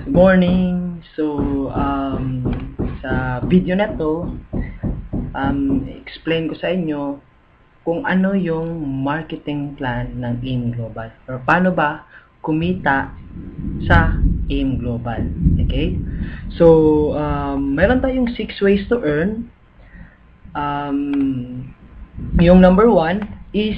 Good morning. Sa video na to, explain ko sa inyo kung ano yung marketing plan ng AIM Global or paano ba kumita sa AIM Global. Okay? Meron tayong 6 ways to earn. Yung number 1 is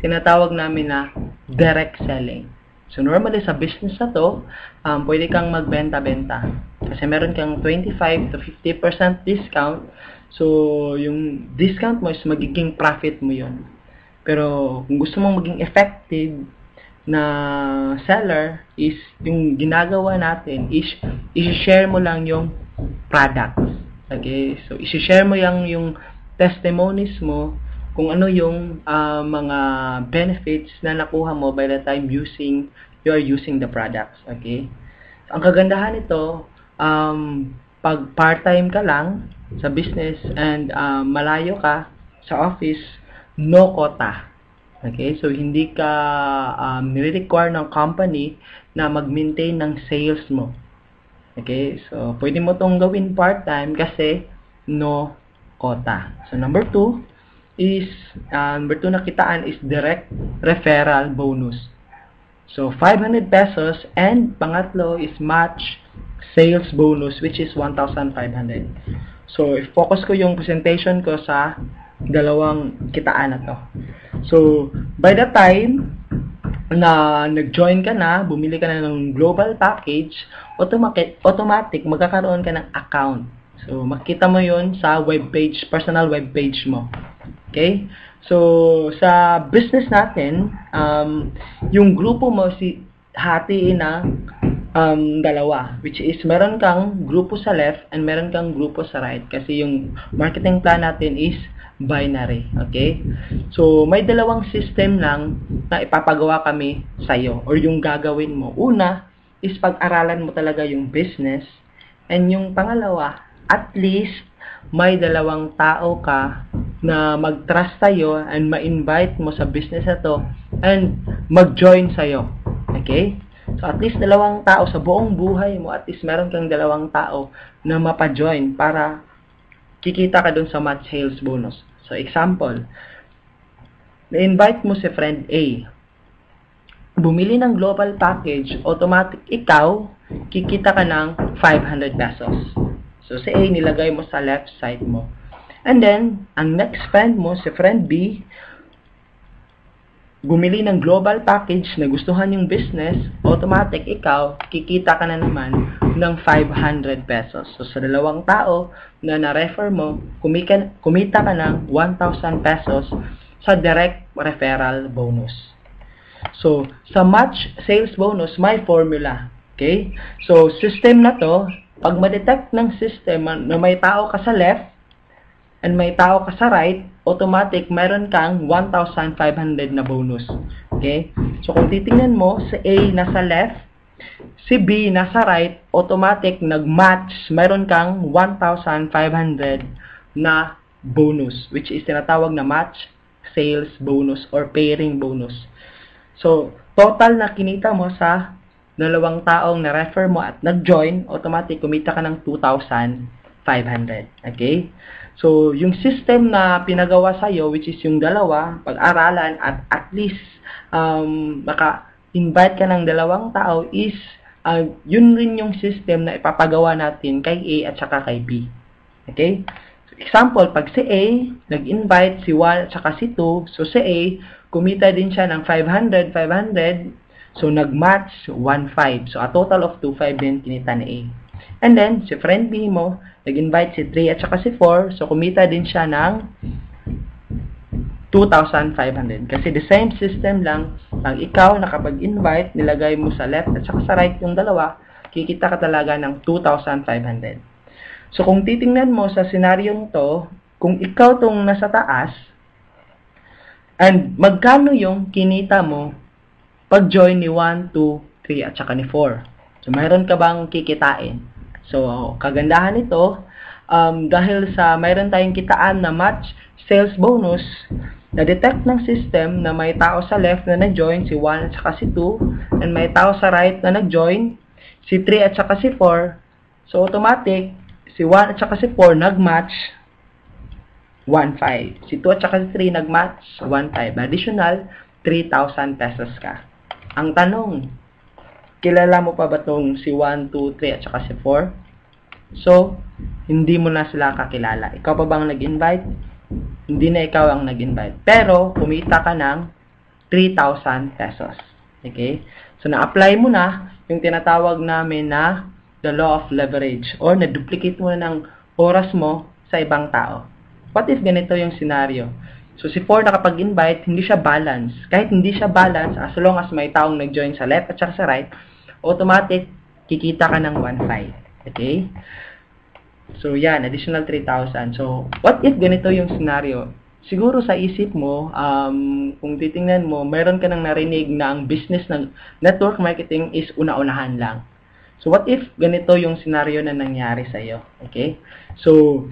tinatawag namin na direct selling. So, normally sa business na to, pwede kang magbenta-benta. Kasi meron kang 25 to 50% discount. So, yung discount mo is magiging profit mo yun. Pero, kung gusto mong maging effective na seller, is yung ginagawa natin is i-share mo lang yung products. Okay? So, i-share mo yung testimonies mo kung ano yung mga benefits na nakuha mo by the time you are using the products. Okay? So, ang kagandahan nito, pag part-time ka lang sa business and malayo ka sa office, no quota. Okay? So, hindi ka nire-require ng company na mag-maintain ng sales mo. Okay? So, pwede mo tong gawin part-time kasi no quota. So, number 2 na kitaan is direct referral bonus. So, 500 pesos and pangatlo is match sales bonus which is 1,500. So, i-focus ko yung presentation ko sa dalawang kitaan na to. So, by the time na nag-join ka na, bumili ka na ng global package, automatic magkakaroon ka ng account. So, makita mo yun sa webpage, personal webpage mo. Okay? So, sa business natin, yung grupo mo hatiin na dalawa, which is meron kang grupo sa left and meron kang grupo sa right kasi yung marketing plan natin is binary. Okay? So, may dalawang system lang na ipapagawa kami sa'yo or yung gagawin mo. Una is pag-aralan mo talaga yung business, and yung pangalawa, at least may dalawang tao ka na mag-trust sa'yo and ma-invite mo sa business na to and mag-join sa'yo. Okay? So, at least dalawang tao sa buong buhay mo, at least meron kang dalawang tao na mapa-join para kikita ka dun sa match sales bonus. So, example, na-invite mo si friend A. Bumili ng global package, automatic ikaw, kikita ka ng 500 pesos. So, si A, nilagay mo sa left side mo. And then, ang next friend mo, si friend B, bumili ng global package na gustuhan yung business, automatic ikaw, kikita ka na naman ng 500 pesos. So, sa dalawang tao na na-refer mo, kumita ka ng 1,000 pesos sa direct referral bonus. So, sa match sales bonus, may formula. Okay? So, system na to, pag ma-detect ng system na may tao ka sa left and may tao ka sa right, automatic meron kang 1,500 na bonus. Okay? So, kung titingnan mo, si A nasa left, si B nasa right, automatic nag-match, meron kang 1,500 na bonus, which is tinatawag na match sales bonus or pairing bonus. So, total na kinita mo sa dalawang taong na-refer mo at nag-join, automatic kumita ka ng 2,500. Okay? So, yung system na pinagawa sa'yo, which is yung dalawa, pag-aralan at least maka-invite ka ng dalawang tao is yun rin yung system na ipapagawa natin kay A at saka kay B. Okay? So, example, pag si A, nag-invite si 1 at saka si 2, so si A, kumita din siya ng 500. So, nag-match 1,500. So, a total of 2,500 din kinita ni A. And then, si friend B mo, nag-invite si 3 at saka si 4. So, kumita din siya ng 2,500. Kasi the same system lang, ang ikaw nakapag-invite, nilagay mo sa left at saka sa right yung dalawa, kikita ka talaga ng 2,500. So, kung titingnan mo sa senaryong to, kung ikaw tong nasa taas, and magkano yung kinita mo pag-join ni 1, 2, 3 at saka ni 4. So, mayroon ka bang kikitain? So, kagandahan nito, dahil sa mayroon tayong kitaan na match sales bonus, na-detect ng system na may tao sa left na nag-join, si 1 at saka si 2, and may tao sa right na nag-join, Si 3 at saka si 4, so automatic, si 1 at saka si 4 nag-match 1,500. Si 2 at saka si 3 nag-match 1,500. Additional, 3,000 pesos ka. Ang tanong, kilala mo pa ba itong si 1, 2, 3 at saka si 4? So, hindi mo na sila kakilala. Ikaw pa bang nag-invite? Hindi na ikaw ang nag-invite. Pero, kumita ka ng 3,000 pesos. Okay? So, na-apply mo na yung tinatawag namin na the law of leverage or na-duplicate mo na ng oras mo sa ibang tao. What if ganito yung scenario? So, si 4 nakapag-invite, hindi siya balance. Kahit hindi siya balance, as long as may taong nag-join sa left at saka sa right, automatic, kikita ka ng 1,500. Okay? So, yan, additional 3,000. So, what if ganito yung scenario? Siguro sa isip mo, kung titingnan mo, meron ka nang narinig na ang business ng network marketing is una-unahan lang. So, what if ganito yung scenario na nangyari sa'yo? Okay? So,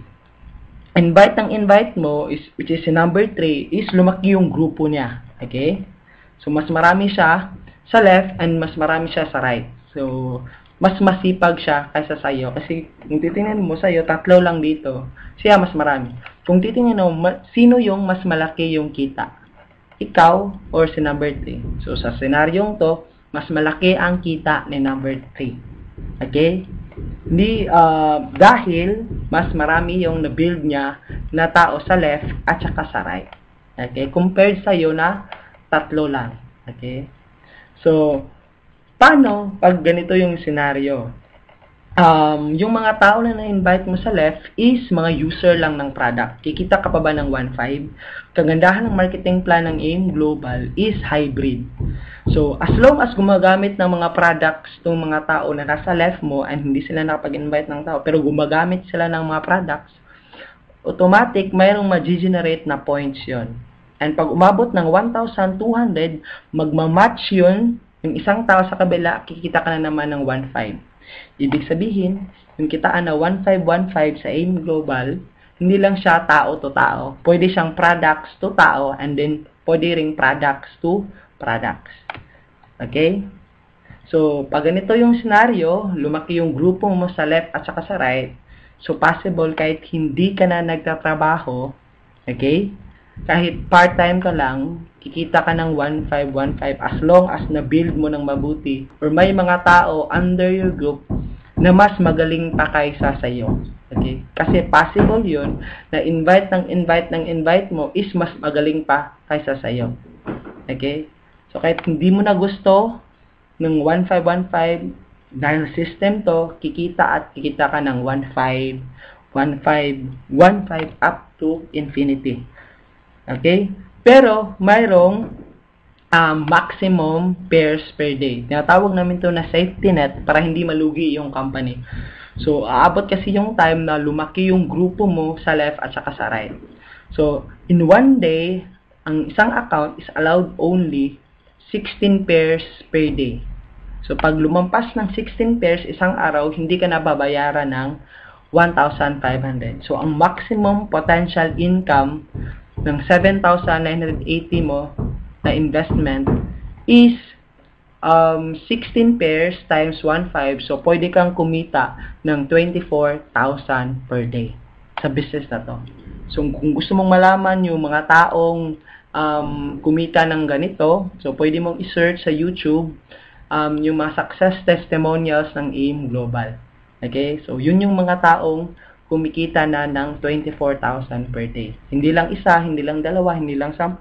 invite mo, which is si number 3, is lumaki yung grupo niya. Okay? So, mas marami siya sa left and mas marami siya sa right. So, mas masipag siya kaysa sa'yo. Kasi, kung titingnan mo sa'yo, 3 lang dito. Siya mas marami. Kung titingnan mo, sino yung mas malaki yung kita? Ikaw or si number 3? So, sa senaryong to, mas malaki ang kita ni number 3. Okay? Hindi, dahil mas marami yung na-build niya na tao sa left at saka sa right. Okay? Compared sa'yo na 3 lang. Okay? So, paano pag ganito yung scenario? Yung mga tao na na-invite mo sa left is mga user lang ng product. Kikita ka pa ba ng 1,500? Kagandahan ng marketing plan ng AIM Global is hybrid. So, as long as gumagamit ng mga products itong mga tao na nasa left mo and hindi sila nakapag-invite ng tao, pero gumagamit sila ng mga products, automatic, mayroong ma-generate na points yon. And pag umabot ng 1,200, magmamatch yun, yung isang tao sa kabila, kikita ka na naman ng 1,500. Ibig sabihin, yung kitaan na 1,515 sa AIM Global, hindi lang siya tao to tao. Pwede siyang products to tao and then pwede ring products to products. Okay? So, pag ganito yung scenario, lumaki yung grupo mo sa left at saka sa right, so possible kahit hindi ka na nagtatrabaho, okay? Kahit part-time ka lang, kikita ka ng 1,515 as long as na-build mo ng mabuti or may mga tao under your group na mas magaling pa kaysa sa iyo. Okay? Kasi possible yun na invite mo is mas magaling pa kaysa sa iyo. Okay? So, kahit hindi mo na gusto ng 1,515 dahil system to, kikita ka ng 1,500, 1,500, 1,500 up to infinity. Okay? Pero, mayroong maximum pairs per day. Tinatawag namin to na safety net para hindi malugi yung company. So, aabot kasi yung time na lumaki yung grupo mo sa left at saka sa right. So, in one day, ang isang account is allowed only 16 pairs per day. So, pag lumampas ng 16 pairs isang araw, hindi ka nababayaran ng 1,500. So, ang maximum potential income ng 7,980 mo na investment is 16 pairs times 1,500. So, pwede kang kumita ng 24,000 per day sa business na to. So, kung gusto mong malaman yung mga taong kumita ng ganito, so, pwede mong i-search sa YouTube yung mga success testimonials ng AIM Global. Okay? So, yun yung mga taong kumikita na ng 24,000 per day. Hindi lang isa, hindi lang dalawa, hindi lang 10,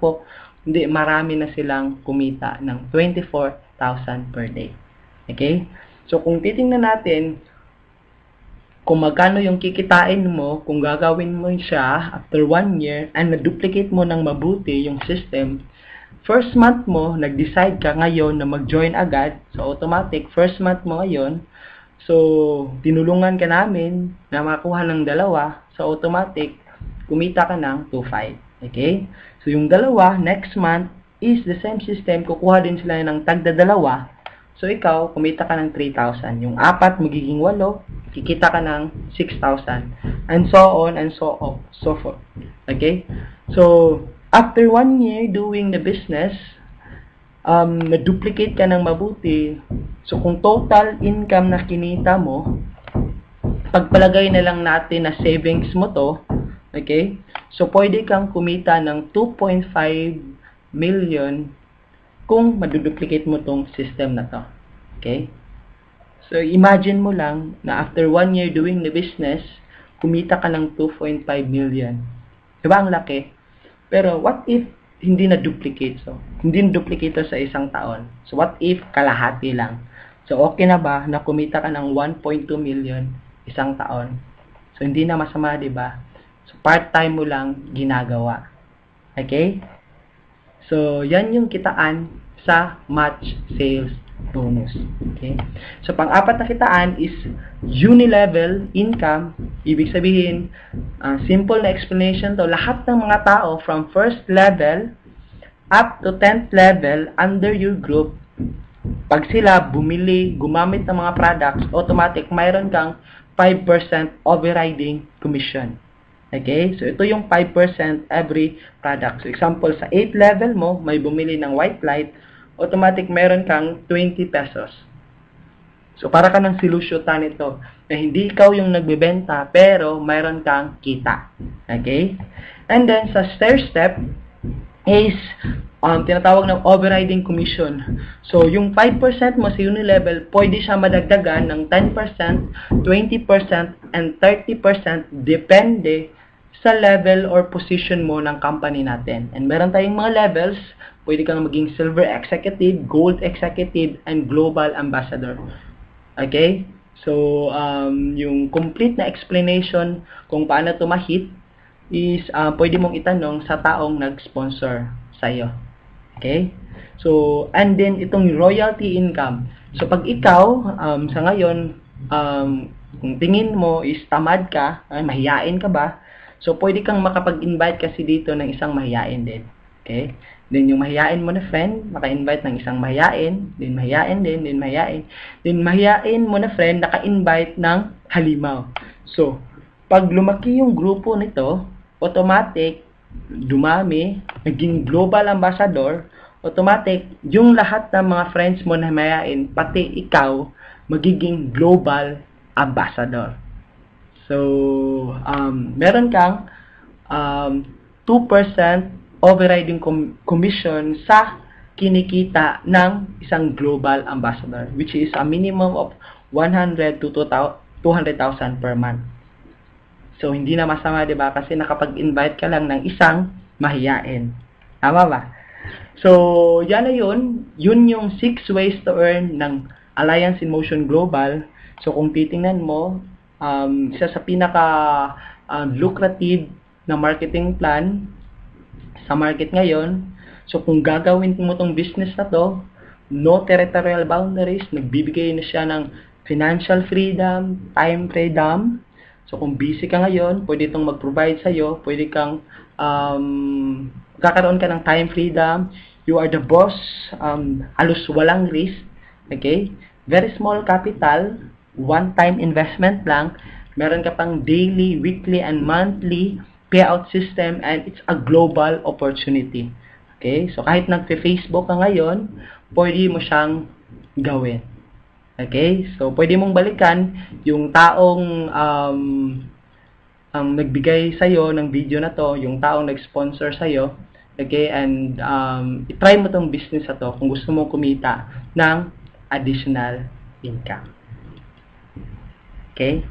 hindi, marami na silang kumita ng 24,000 per day. Okay? So, kung titingnan natin kung magkano yung kikitain mo, kung gagawin mo siya after 1 year and na-duplicate mo ng mabuti yung system, first month mo, nag-decide ka ngayon na mag-join agad, so automatic, first month mo ngayon, so, tinulungan ka namin na makuha ng 2. So, automatic, kumita ka ng 2,500. Okay? So, yung 2, next month, is the same system. Kukuha din sila ng tagda 2. So, ikaw, kumita ka ng 3,000. Yung 4, magiging 8, kikita ka ng 6,000. And so on and so forth. Okay? So, after 1 year doing the business, na-duplicate ka ng mabuti. So, kung total income na kinita mo, pagpalagay na lang natin na savings mo to, okay? So, pwede kang kumita ng 2.5 million kung maduduplicate mo tong system na to. Okay? So, imagine mo lang na after 1 year doing the business, kumita ka ng 2.5 million. Diba ang laki? Pero, what if hindi na-duplicate? So, hindi na-duplicate sa isang taon. So, what if kalahati lang? So, okay na ba na kumita ka ng 1.2 million isang taon? So, hindi na masama, diba? So, part-time mo lang ginagawa. Okay? So, yan yung kitaan sa match sales bonus. Okay? So, pang-apat na kitaan is uni-level income. Ibig sabihin, simple na explanation to. Lahat ng mga tao from first level up to 10th level under your group, pag sila bumili, gumamit ng mga products, automatic, mayroon kang 5% overriding commission. Okay? So, ito yung 5% every product. So, example, sa 8th level mo, may bumili ng white light, automatic meron kang 20 pesos. So, para ka ng silusyutan ito na hindi ikaw yung nagbebenta, pero mayroon kang kita. Okay? And then, sa stair step is tinatawag ng overriding commission. So, yung 5% mo sa uni-level, pwede siya madagdagan ng 10%, 20%, and 30% depende sa level or position mo ng company natin. And meron tayong mga levels. Pwede kang maging silver executive, gold executive, and global ambassador. Okay? So, yung complete na explanation kung paano ito ma-hit is pwede mong itanong sa taong nag-sponsor sa'yo. Okay? So, and then itong royalty income. So, pag ikaw, sa ngayon, kung tingin mo is tamad ka, mahiyain ka ba? So, pwede kang makapag-invite kasi dito ng isang mahiyain din. Okay? Then, yung mahiyain mo na friend, maka-invite ng isang mahiyain, then mahiyain din, then mahiyain. Then, mahiyain mo na friend, naka-invite ng halimaw. So, pag lumaki yung grupo nito, automatic, dumami, naging global ambassador, automatic, yung lahat ng mga friends mo na mahiyain, pati ikaw, magiging global ambassador. So, meron kang 2% overriding commission sa kinikita ng isang global ambassador, which is a minimum of 100 to 200,000 per month. So, hindi na masama, diba? Kasi nakapag-invite ka lang ng isang mahiyain. Tama ba? So, yan na yun. Yun yung 6 ways to earn ng Alliance in Motion Global. So, kung titingnan mo, isa sa pinaka lucrative na marketing plan sa market ngayon. So, kung gagawin mo tong business na to, no territorial boundaries, nagbibigay na siya ng financial freedom, time freedom. So, kung busy ka ngayon, pwede itong mag-provide sa'yo, pwede kang kakaroon ka ng time freedom, you are the boss, halos walang risk, okay? Very small capital, one-time investment lang, meron ka pang daily, weekly, and monthly payout system, and it's a global opportunity. Okay? So, kahit nagpe-Facebook ka ngayon, pwede mo siyang gawin. Okay? So, pwede mong balikan yung taong nagbigay sa'yo ng video na to, yung taong nag-sponsor sa'yo, okay? And, itry mo tong business na to kung gusto mong kumita ng additional income. Okay?